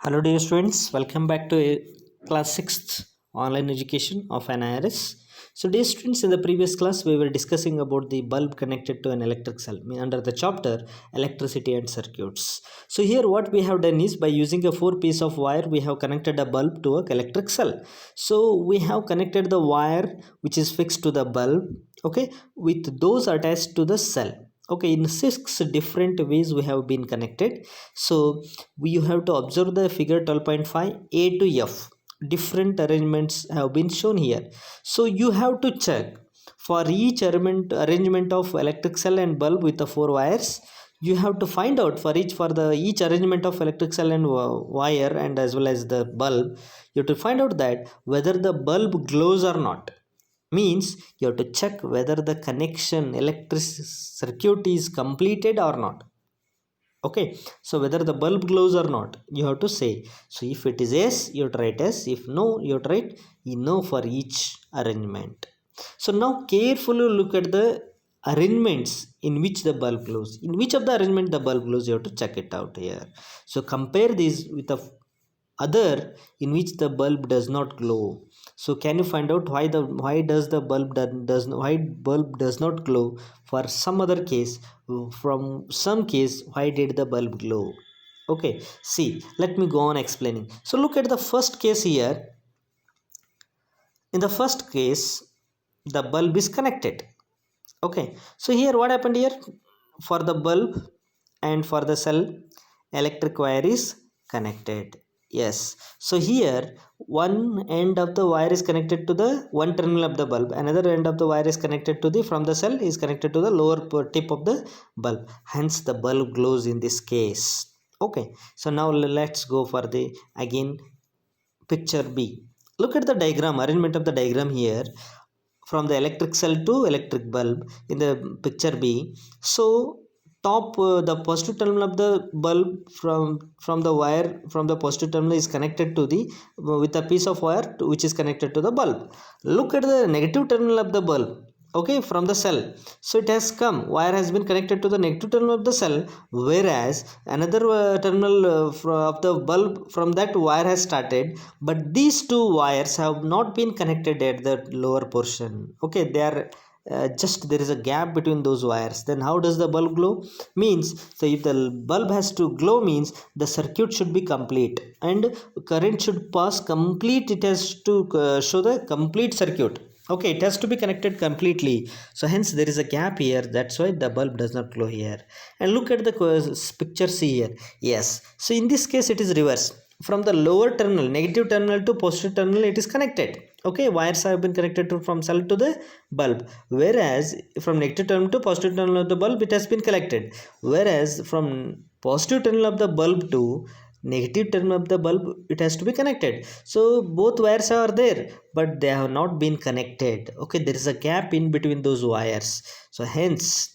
Hello, dear students. Welcome back to class 6th online education of NIRS. So, dear students, in the previous class, we were discussing about the bulb connected to an electric cell under the chapter electricity and circuits. So, here what we have done is by using a 4 piece of wire, we have connected a bulb to a electric cell. So, we have connected the wire which is fixed to the bulb, okay, with those attached to the cell. Okay, in 6 different ways we have been connected. So you have to observe the figure 12.5 A to F. Different arrangements have been shown here. So you have to check for each arrangement of electric cell and bulb with the 4 wires. You have to find out for each arrangement of electric cell and wire and as well as the bulb. You have to find out that whether the bulb glows or not. Means you have to check whether the connection electric circuit is completed or not. Okay, so whether the bulb glows or not, you have to say. So if it is yes, you have to write yes. If no, you have to write no for each arrangement. So now carefully look at the arrangements in which the bulb glows. In which of the arrangement the bulb glows, you have to check it out here. So compare this with the other in which the bulb does not glow. So can you find out why does the bulb why bulb does not glow for some other case? From some case, why did the bulb glow? Okay, see, let me go on explaining. So look at the first case here. In the first case, the bulb is connected. Okay, so here what happened here? For the bulb and for the cell, electric wire is connected. Yes, so here one end of the wire is connected to the one terminal of the bulb, another end of the wire is connected to the from the cell is connected to the lower tip of the bulb, hence the bulb glows in this case. Okay, so now let's go for the again picture B. Look at the diagram, arrangement of the diagram here from the electric cell to electric bulb in the picture B. So top the positive terminal of the bulb from the wire from the positive terminal is connected to the with a piece of wire which is connected to the bulb. Look at the negative terminal of the bulb, okay, from the cell. So it has come, wire has been connected to the negative terminal of the cell, whereas another terminal of the bulb from that wire has started, but these two wires have not been connected at the lower portion. Okay, they are just there is a gap between those wires. Then how does the bulb glow? Means, so if the bulb has to glow means the circuit should be complete and current should pass complete. It has to show the complete circuit. Okay, it has to be connected completely. So hence there is a gap here, that's why the bulb does not glow here. And look at the picture C here. Yes, so in this case it is reverse. From the lower terminal, negative terminal to positive terminal, it is connected. Okay, wires have been connected from cell to the bulb, whereas from negative terminal to positive terminal of the bulb it has been collected, whereas from positive terminal of the bulb to negative terminal of the bulb it has to be connected. So both wires are there but they have not been connected. Okay, there is a gap in between those wires, so hence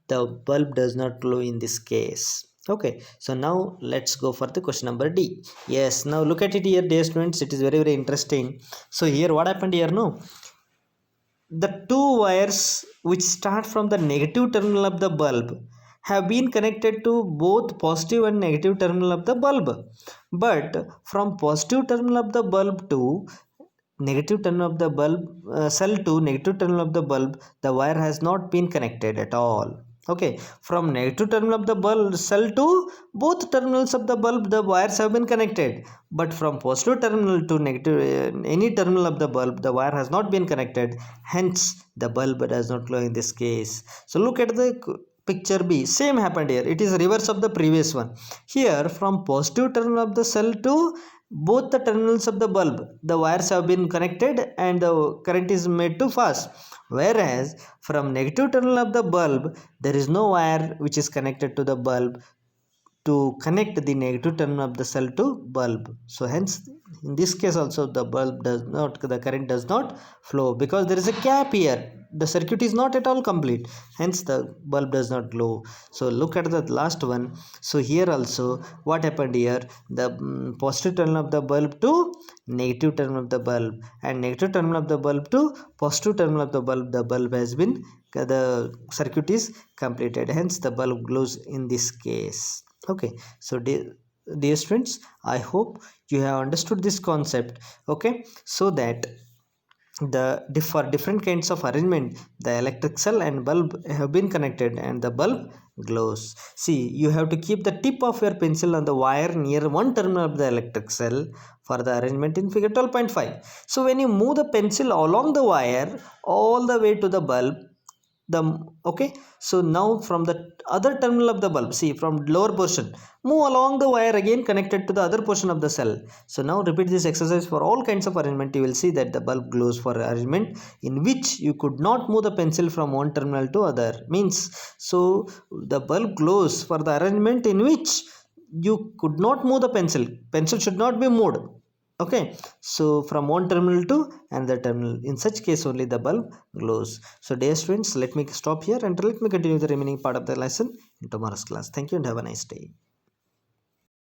the bulb does not glow in this case. Okay, so now let's go for the question number D. Yes, now look at it here, dear students, it is very interesting. So here what happened here, no, the two wires which start from the negative terminal of the bulb have been connected to both positive and negative terminal of the bulb, but from positive terminal of the bulb to negative terminal of the bulb cell to negative terminal of the bulb, the wire has not been connected at all. Okay, from negative terminal of the bulb cell to both terminals of the bulb, the wires have been connected, but from positive terminal to negative any terminal of the bulb, the wire has not been connected, hence the bulb does not glow in this case. So look at the picture B. Same happened here, it is reverse of the previous one. Here from positive terminal of the cell to both the terminals of the bulb, the wires have been connected and the current is made to pass, whereas from negative terminal of the bulb there is no wire which is connected to the bulb to connect the negative terminal of the cell to bulb. So hence in this case also the current does not flow because there is a gap here, the circuit is not at all complete, hence the bulb does not glow. So look at the last one. So here also what happened here, the positive terminal of the bulb to negative terminal of the bulb and negative terminal of the bulb to positive terminal of the bulb has been the circuit is completed, hence the bulb glows in this case. Okay, so dear students, I hope you have understood this concept. Okay, so that for different kinds of arrangement, the electric cell and bulb have been connected and the bulb glows. See, you have to keep the tip of your pencil on the wire near one terminal of the electric cell for the arrangement in figure 12.5. So when you move the pencil along the wire all the way to the bulb, the okay, so now from the other terminal of the bulb, see, from lower portion, move along the wire again connected to the other portion of the cell. So now repeat this exercise for all kinds of arrangement. You will see that the bulb glows for arrangement in which you could not move the pencil from one terminal to other, means, so the bulb glows for the arrangement in which you could not move the pencil should not be moved. Okay, so from one terminal to another terminal, in such case only the bulb glows. So dear students, let me stop here and let me continue the remaining part of the lesson in tomorrow's class. Thank you and have a nice day.